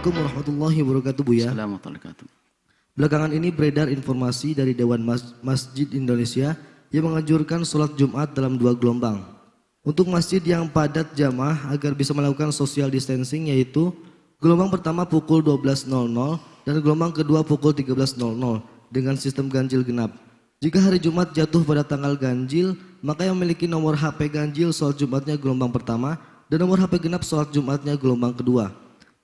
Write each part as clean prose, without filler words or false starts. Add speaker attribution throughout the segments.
Speaker 1: Assalamualaikum warahmatullahi wabarakatuh, Buya.
Speaker 2: Assalamualaikum warahmatullahi wabarakatuh.
Speaker 1: Belakangan ini beredar informasi dari Dewan Masjid Indonesia yang menganjurkan sholat Jumat dalam 2 gelombang. Untuk masjid yang padat jamaah agar bisa melakukan social distancing, yaitu gelombang pertama pukul 12.00 dan gelombang kedua pukul 13.00 dengan sistem ganjil genap. Jika hari Jumat jatuh pada tanggal ganjil, maka yang memiliki nomor HP ganjil sholat Jumatnya gelombang pertama dan nomor HP genap sholat Jumatnya gelombang kedua.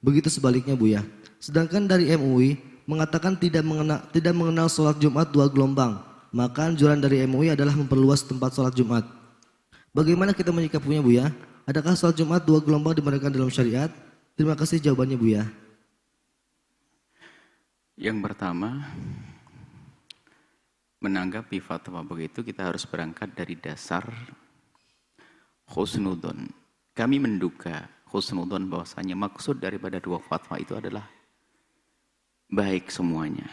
Speaker 1: Begitu sebaliknya, Buya. Sedangkan dari MUI mengatakan tidak mengenal sholat Jumat 2 gelombang. Maka anjuran dari MUI adalah memperluas tempat sholat Jumat. Bagaimana kita menyikapinya, Buya? Adakah sholat Jumat 2 gelombang dibenarkan dalam syariat? Terima kasih jawabannya, Buya.
Speaker 2: Yang pertama, menanggapi fatwa begitu kita harus berangkat dari dasar husnudon. Kami menduga husnudon bahwasanya maksud daripada 2 fatwa itu adalah baik semuanya.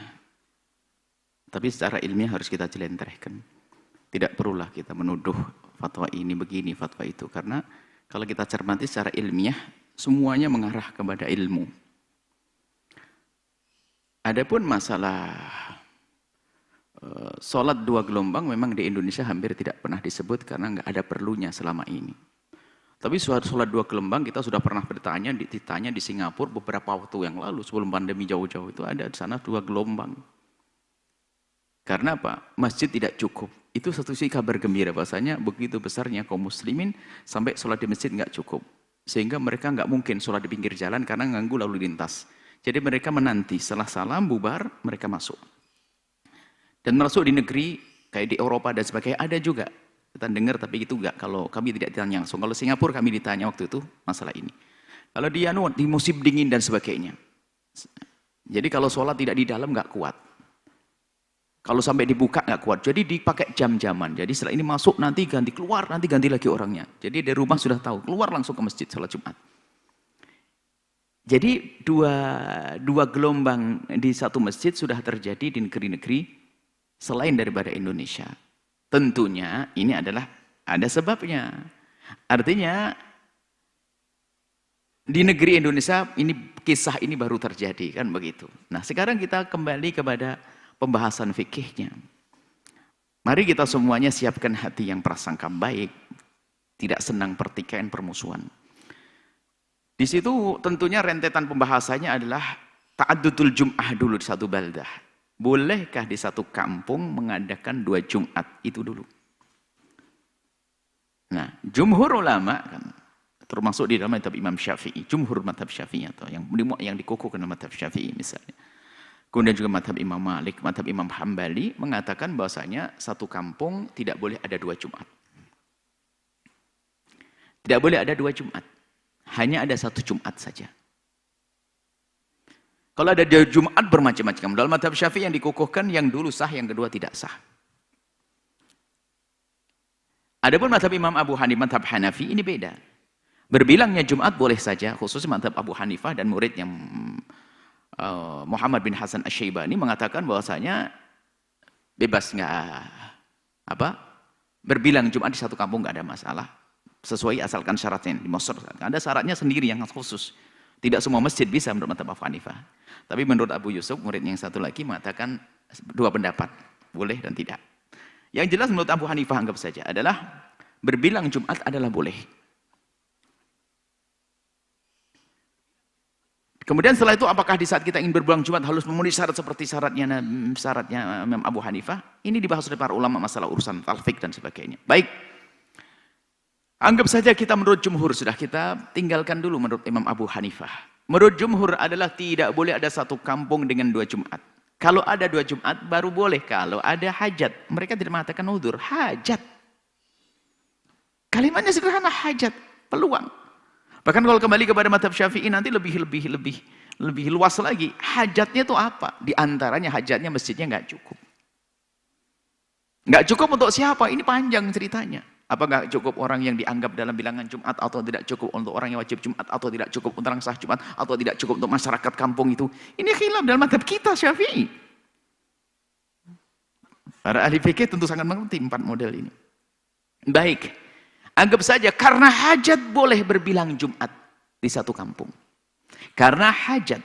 Speaker 2: Tapi secara ilmiah harus kita jelentrehkan. Tidak perlulah kita menuduh fatwa ini begini, fatwa itu. Karena kalau kita cermati secara ilmiah, semuanya mengarah kepada ilmu. Adapun masalah sholat 2 gelombang memang di Indonesia hampir tidak pernah disebut karena nggak ada perlunya selama ini. Tapi sholat 2 gelombang kita sudah pernah ditanya di Singapura beberapa waktu yang lalu sebelum pandemi jauh-jauh itu ada di sana 2 gelombang. Karena apa? Masjid tidak cukup. Itu satu sisi kabar gembira bahwasanya begitu besarnya kaum muslimin sampai sholat di masjid nggak cukup. Sehingga mereka nggak mungkin sholat di pinggir jalan karena mengganggu lalu lintas. Jadi mereka menanti setelah salam bubar mereka masuk. Dan masuk di negeri kayak di Eropa dan sebagainya ada juga. Kita dengar tapi itu enggak, kalau kami tidak ditanya langsung. Kalau Singapura kami ditanya waktu itu masalah ini. Kalau di musim dingin dan sebagainya. Jadi kalau sholat tidak di dalam enggak kuat. Kalau sampai dibuka enggak kuat. Jadi dipakai jam-jaman. Jadi setelah ini masuk nanti ganti keluar, nanti ganti lagi orangnya. Jadi dari rumah sudah tahu, keluar langsung ke masjid sholat Jumat. Jadi dua gelombang di satu masjid sudah terjadi di negeri-negeri selain daripada Indonesia. Tentunya ini adalah ada sebabnya. Artinya di negeri Indonesia ini kisah ini baru terjadi kan begitu. Nah, sekarang kita kembali kepada pembahasan fikihnya. Mari kita semuanya siapkan hati yang prasangka baik, tidak senang pertikaian permusuhan. Di situ tentunya rentetan pembahasannya adalah ta'addudul jum'ah dulu di satu baldah. Bolehkah di satu kampung mengadakan 2 Jumat? Itu dulu. Nah, jumhur ulama kan, termasuk di dalam madhab Imam Syafi'i, jumhur madhab Syafi'i atau yang dikukuhkan madhab Syafi'i misalnya. Kemudian juga madhab Imam Malik, madhab Imam Hambali mengatakan bahwasanya satu kampung tidak boleh ada 2 Jumat. Tidak boleh ada 2 Jumat. Hanya ada 1 Jumat saja. Kalau ada Jumat bermacam-macam. Dalam madhab Syafi'i yang dikukuhkan yang dulu sah, yang kedua tidak sah. Adapun madhab Imam Abu Hanifah, madhab Hanafi ini beda. Berbilangnya Jumat boleh saja, khususnya madhab Abu Hanifah dan muridnya Muhammad bin Hasan Asy-Syaibani mengatakan bahwasanya bebas berbilang Jumat di satu kampung nggak ada masalah. Sesuai asalkan syaratnya di Mesir. Ada syaratnya sendiri yang khusus. Tidak semua masjid bisa menurut madhab Abu Hanifah. Tapi menurut Abu Yusuf, murid yang satu lagi mengatakan 2 pendapat. Boleh dan tidak. Yang jelas menurut Abu Hanifah anggap saja adalah berbilang Jumat adalah boleh. Kemudian setelah itu apakah di saat kita ingin berbilang Jumat harus memenuhi syarat seperti syaratnya Imam Abu Hanifah? Ini dibahas oleh para ulama masalah urusan talfik dan sebagainya. Baik. Anggap saja kita menurut jumhur, sudah kita tinggalkan dulu menurut Imam Abu Hanifah. Menurut jumhur adalah tidak boleh ada satu kampung dengan 2 Jumat. Kalau ada 2 Jumat baru boleh kalau ada hajat. Mereka tidak mengatakan udzur, hajat. Kalimatnya sederhana, hajat, peluang. Bahkan kalau kembali kepada madhab Syafi'i nanti lebih luas lagi. Hajatnya itu apa? Di antaranya hajatnya masjidnya nggak cukup. Nggak cukup untuk siapa? Ini panjang ceritanya. Apa nggak cukup orang yang dianggap dalam bilangan Jumat, atau tidak cukup untuk orang yang wajib Jumat, atau tidak cukup untuk orang sah Jumat, atau tidak cukup untuk masyarakat kampung itu? Ini khilaf dalam madhab kita Syafi'i. Para ahli fikih tentu sangat mengerti 4 model ini. Baik, anggap saja karena hajat boleh berbilang Jumat di satu kampung. Karena hajat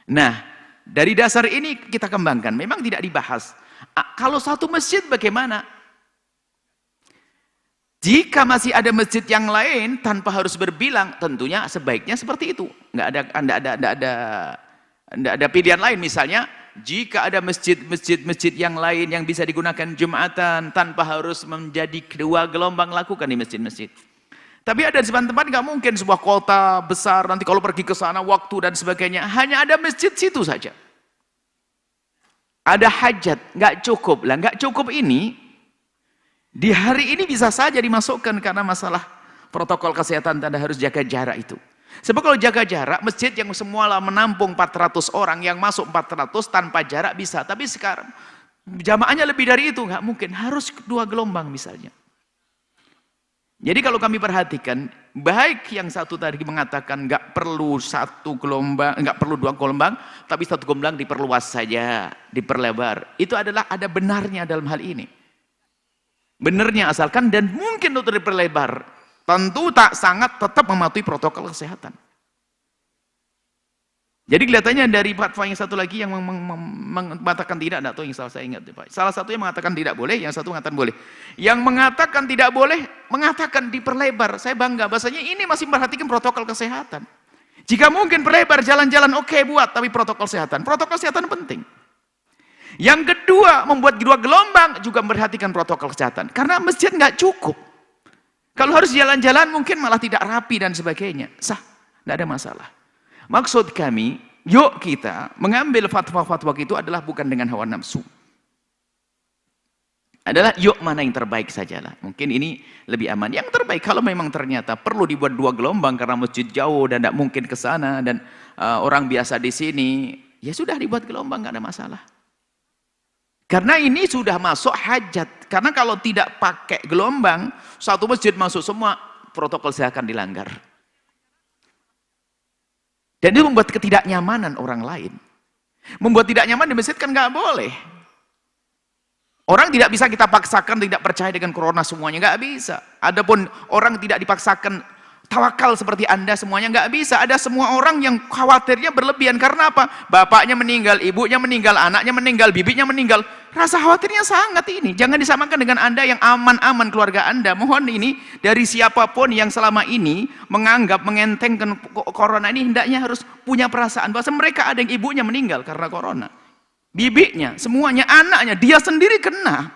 Speaker 2: Nah, dari dasar ini kita kembangkan. Memang tidak dibahas. Kalau satu masjid bagaimana? Jika masih ada masjid yang lain tanpa harus berbilang, tentunya sebaiknya seperti itu. Nggak ada pilihan lain. Misalnya, jika ada masjid yang lain yang bisa digunakan Jumatan tanpa harus menjadi kedua gelombang, lakukan di masjid-masjid. Tapi ada di tempat nggak mungkin sebuah kota besar, nanti kalau pergi ke sana waktu dan sebagainya, hanya ada masjid situ saja. Ada hajat, nggak cukup lah, nggak cukup ini di hari ini bisa saja dimasukkan karena masalah protokol kesehatan Anda harus jaga jarak itu. Sebab kalau jaga jarak, masjid yang semula menampung 400 orang, yang masuk 400 tanpa jarak bisa, tapi sekarang jamaahnya lebih dari itu, nggak mungkin, harus dua gelombang misalnya. Jadi kalau kami perhatikan, baik yang satu tadi mengatakan nggak perlu satu gelombang, nggak perlu dua gelombang, tapi satu gelombang diperluas saja, diperlebar. Itu adalah ada benarnya dalam hal ini. Benarnya asalkan dan mungkin untuk diperlebar, tentu tak sangat tetap mematuhi protokol kesehatan. Jadi kelihatannya dari fatwa yang satu lagi yang mengatakan tidak, atau yang salah saya ingat, Pak. Salah satu yang mengatakan tidak boleh, yang satu mengatakan boleh. Yang mengatakan tidak boleh, mengatakan diperlebar. Saya bangga, bahasanya ini masih memperhatikan protokol kesehatan. Jika mungkin perlebar jalan-jalan oke buat, tapi protokol kesehatan penting. Yang kedua, membuat dua gelombang juga memperhatikan protokol kesehatan. Karena masjid nggak cukup. Kalau harus jalan-jalan mungkin malah tidak rapi dan sebagainya. Sah, nggak ada masalah. Maksud kami, yuk kita mengambil fatwa-fatwa itu adalah bukan dengan hawa nafsu. Adalah yuk mana yang terbaik sajalah. Mungkin ini lebih aman. Yang terbaik kalau memang ternyata perlu dibuat dua gelombang karena masjid jauh dan tidak mungkin ke sana dan orang biasa di sini, ya sudah dibuat gelombang, nggak ada masalah. Karena ini sudah masuk hajat. Karena kalau tidak pakai gelombang, satu masjid masuk semua, protokol kesehatan dilanggar. Dan itu membuat ketidaknyamanan orang lain. Membuat tidak nyaman di masjid kan nggak boleh. Orang tidak bisa kita paksakan tidak percaya dengan corona semuanya, nggak bisa. Adapun orang tidak dipaksakan tawakal seperti Anda semuanya, nggak bisa. Ada semua orang yang khawatirnya berlebihan. Karena apa? Bapaknya meninggal, ibunya meninggal, anaknya meninggal, bibinya meninggal. Rasa khawatirnya sangat ini. Jangan disamakan dengan Anda yang aman-aman keluarga Anda. Mohon ini dari siapapun yang selama ini menganggap mengentengkan corona ini, hendaknya harus punya perasaan bahwa mereka ada yang ibunya meninggal karena corona. Bibinya, semuanya, anaknya, dia sendiri kena.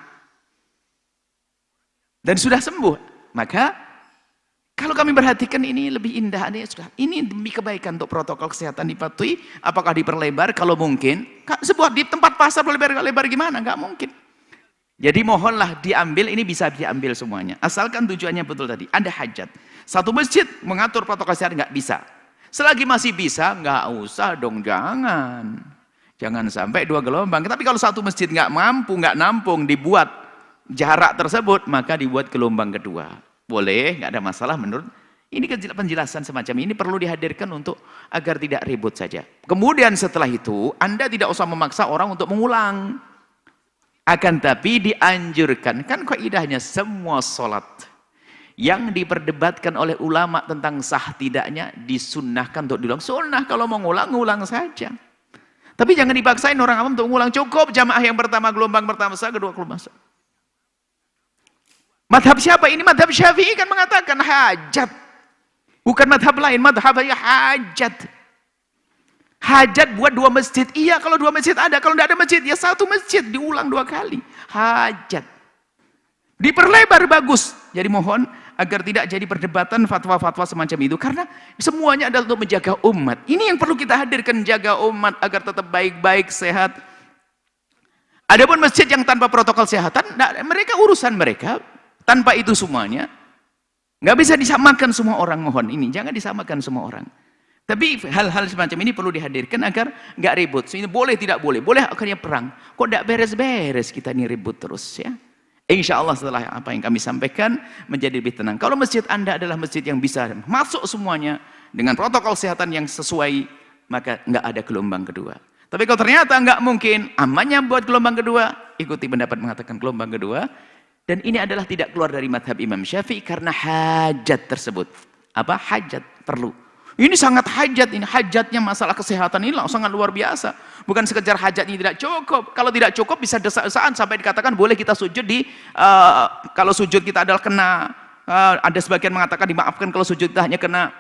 Speaker 2: Dan sudah sembuh. Maka kalau kami perhatikan ini lebih indah, ini demi kebaikan untuk protokol kesehatan dipatuhi. Apakah diperlebar? Kalau mungkin, sebuah di tempat pasar lebar gimana? Nggak mungkin. Jadi mohonlah diambil, ini bisa diambil semuanya. Asalkan tujuannya betul tadi, ada hajat. Satu masjid mengatur protokol kesehatan nggak bisa. Selagi masih bisa, nggak usah dong, jangan. Jangan sampai dua gelombang. Tapi kalau satu masjid nggak mampu, nggak nampung, dibuat jarak tersebut, maka dibuat gelombang kedua. Boleh, nggak ada masalah menurut ini. Penjelasan semacam ini perlu dihadirkan untuk agar tidak ribut saja. Kemudian setelah itu Anda tidak usah memaksa orang untuk mengulang, akan tapi dianjurkan, kan kaidahnya semua sholat yang diperdebatkan oleh ulama tentang sah tidaknya disunnahkan untuk diulang. Sunnah kalau mau ngulang saja, tapi jangan dipaksain orang awam untuk mengulang. Cukup jamaah yang pertama gelombang pertama sah, kedua gelombang sah. Madhab siapa ini? Madhab Syafi'i kan mengatakan hajat. Bukan madhab lain, madhab hajat. Hajat buat dua masjid. Iya kalau dua masjid ada, kalau tidak ada masjid, ya satu masjid diulang dua kali. Hajat. Diperlebar bagus. Jadi mohon agar tidak jadi perdebatan fatwa-fatwa semacam itu. Karena semuanya adalah untuk menjaga umat. Ini yang perlu kita hadirkan, jaga umat agar tetap baik-baik, sehat. Adapun masjid yang tanpa protokol kesehatan, mereka urusan mereka. Tanpa itu semuanya, nggak bisa disamakan semua orang. Mohon ini, jangan disamakan semua orang. Tapi hal-hal semacam ini perlu dihadirkan agar nggak ribut. Ini boleh tidak boleh, boleh akhirnya perang. Kok nggak beres-beres kita ini ribut terus ya? Insya Allah setelah apa yang kami sampaikan menjadi lebih tenang. Kalau masjid Anda adalah masjid yang bisa masuk semuanya dengan protokol kesehatan yang sesuai, maka nggak ada gelombang kedua. Tapi kalau ternyata nggak mungkin, amannya buat gelombang kedua, ikuti pendapat mengatakan gelombang kedua. Dan ini adalah tidak keluar dari madhab Imam Syafi'i karena hajat tersebut. Apa? Hajat, perlu. Ini sangat hajat, ini hajatnya masalah kesehatan ini sangat luar biasa. Bukan sekedar hajatnya tidak cukup. Kalau tidak cukup bisa desak-desakan sampai dikatakan boleh kita sujud di kalau sujud kita adalah kena ada sebagian mengatakan dimaafkan kalau sujud kita hanya kena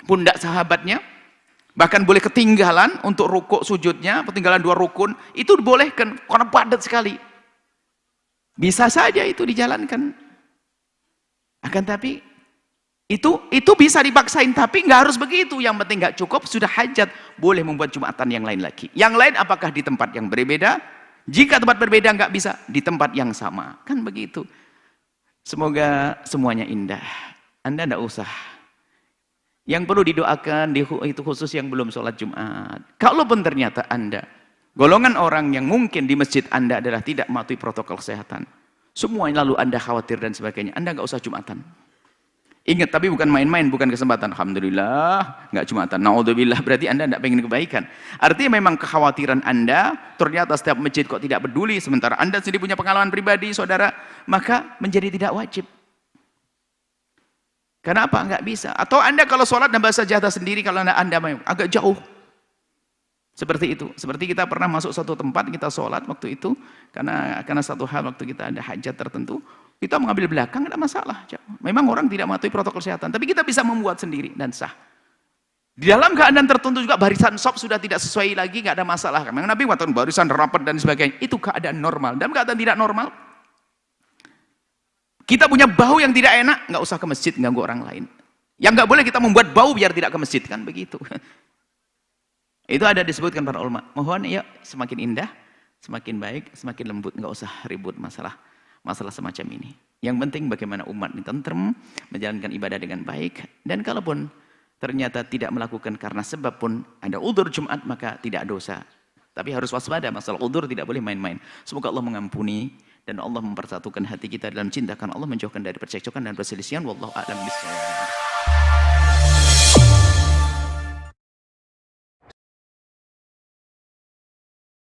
Speaker 2: pundak sahabatnya. Bahkan boleh ketinggalan untuk rukuk sujudnya, ketinggalan 2 rukun, itu dibolehkan karena padat sekali. Bisa saja itu dijalankan. Akan tapi itu bisa dipaksain, tapi nggak harus begitu. Yang penting nggak cukup, sudah hajat, boleh membuat Jumatan yang lain lagi. Yang lain apakah di tempat yang berbeda? Jika tempat berbeda nggak bisa, di tempat yang sama. Kan begitu. Semoga semuanya indah. Anda nggak usah. Yang perlu didoakan, itu khusus yang belum sholat Jumat. Kalaupun ternyata Anda, golongan orang yang mungkin di masjid Anda adalah tidak mematuhi protokol kesehatan. Semuanya lalu Anda khawatir dan sebagainya. Anda nggak usah Jumatan. Ingat, tapi bukan main-main, bukan kesempatan. Alhamdulillah, nggak Jumatan. Naudzubillah, berarti Anda tidak pengen kebaikan. Artinya memang kekhawatiran Anda, ternyata setiap masjid kok tidak peduli, sementara Anda sendiri punya pengalaman pribadi, saudara, maka menjadi tidak wajib. Kenapa? Nggak bisa. Atau Anda kalau sholat dan bahasa sajadah sendiri, kalau Anda agak jauh. Seperti itu. Seperti kita pernah masuk suatu tempat, kita sholat waktu itu, karena satu hal waktu kita ada hajat tertentu, kita mengambil belakang, tidak masalah. Memang orang tidak mematuhi protokol kesehatan, tapi kita bisa membuat sendiri dan sah. Di dalam keadaan tertentu juga barisan sop sudah tidak sesuai lagi, nggak ada masalah. Memang Nabi mengatakan barisan rapat dan sebagainya, itu keadaan normal. Dalam keadaan tidak normal, kita punya bau yang tidak enak, nggak usah ke masjid ganggu orang lain. Yang nggak boleh kita membuat bau biar tidak ke masjid, kan begitu. Itu ada disebutkan para ulama. Mohon ya semakin indah, semakin baik, semakin lembut, nggak usah ribut masalah semacam ini. Yang penting bagaimana umat ini tentrem, menjalankan ibadah dengan baik, dan kalaupun ternyata tidak melakukan karena sebab pun ada udzur Jumat, maka tidak dosa. Tapi harus waspada, masalah udzur tidak boleh main-main. Semoga Allah mengampuni dan Allah mempersatukan hati kita dalam cinta, karena Allah menjauhkan dari percekcokan dan perselisihan. Wallahu a'lam bishawab.